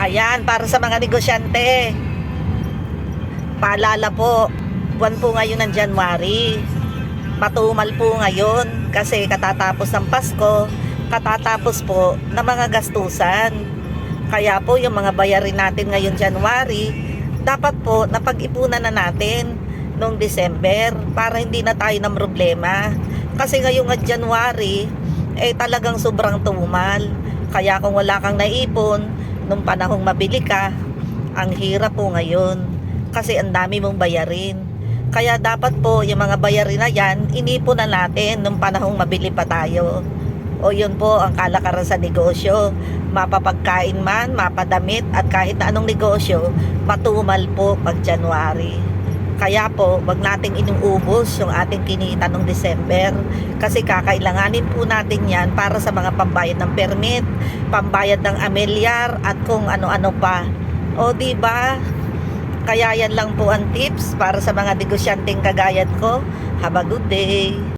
Ayan, para sa mga negosyante. Paalala po, buwan po ngayon ng January. Matumal po ngayon kasi katatapos ng Pasko, katatapos po ng mga gastusan. Kaya po yung mga bayarin natin ngayon January, dapat po napag-ipunan na natin noong December para hindi na tayo ng problema. Kasi ngayong January, talagang sobrang tumal. Kaya kung wala kang naipon, nung panahong mabili ka, ang hirap po ngayon. Kasi ang dami mong bayarin. Kaya dapat po yung mga bayarin na yan, inipon na natin nung panahong mabili pa tayo. O yun po ang kalakaran sa negosyo. Mapapagkain man, mapadamit at kahit na anong negosyo, matumal po pag January. Kaya po, wag nating inuubos yung ating kinita nung December kasi kakailanganin po natin yan para sa mga pambayad ng permit, pambayad ng amilyar at kung ano-ano pa. O di ba? Kaya yan lang po ang tips para sa mga negosyanteng kagayad ko. Have a good day!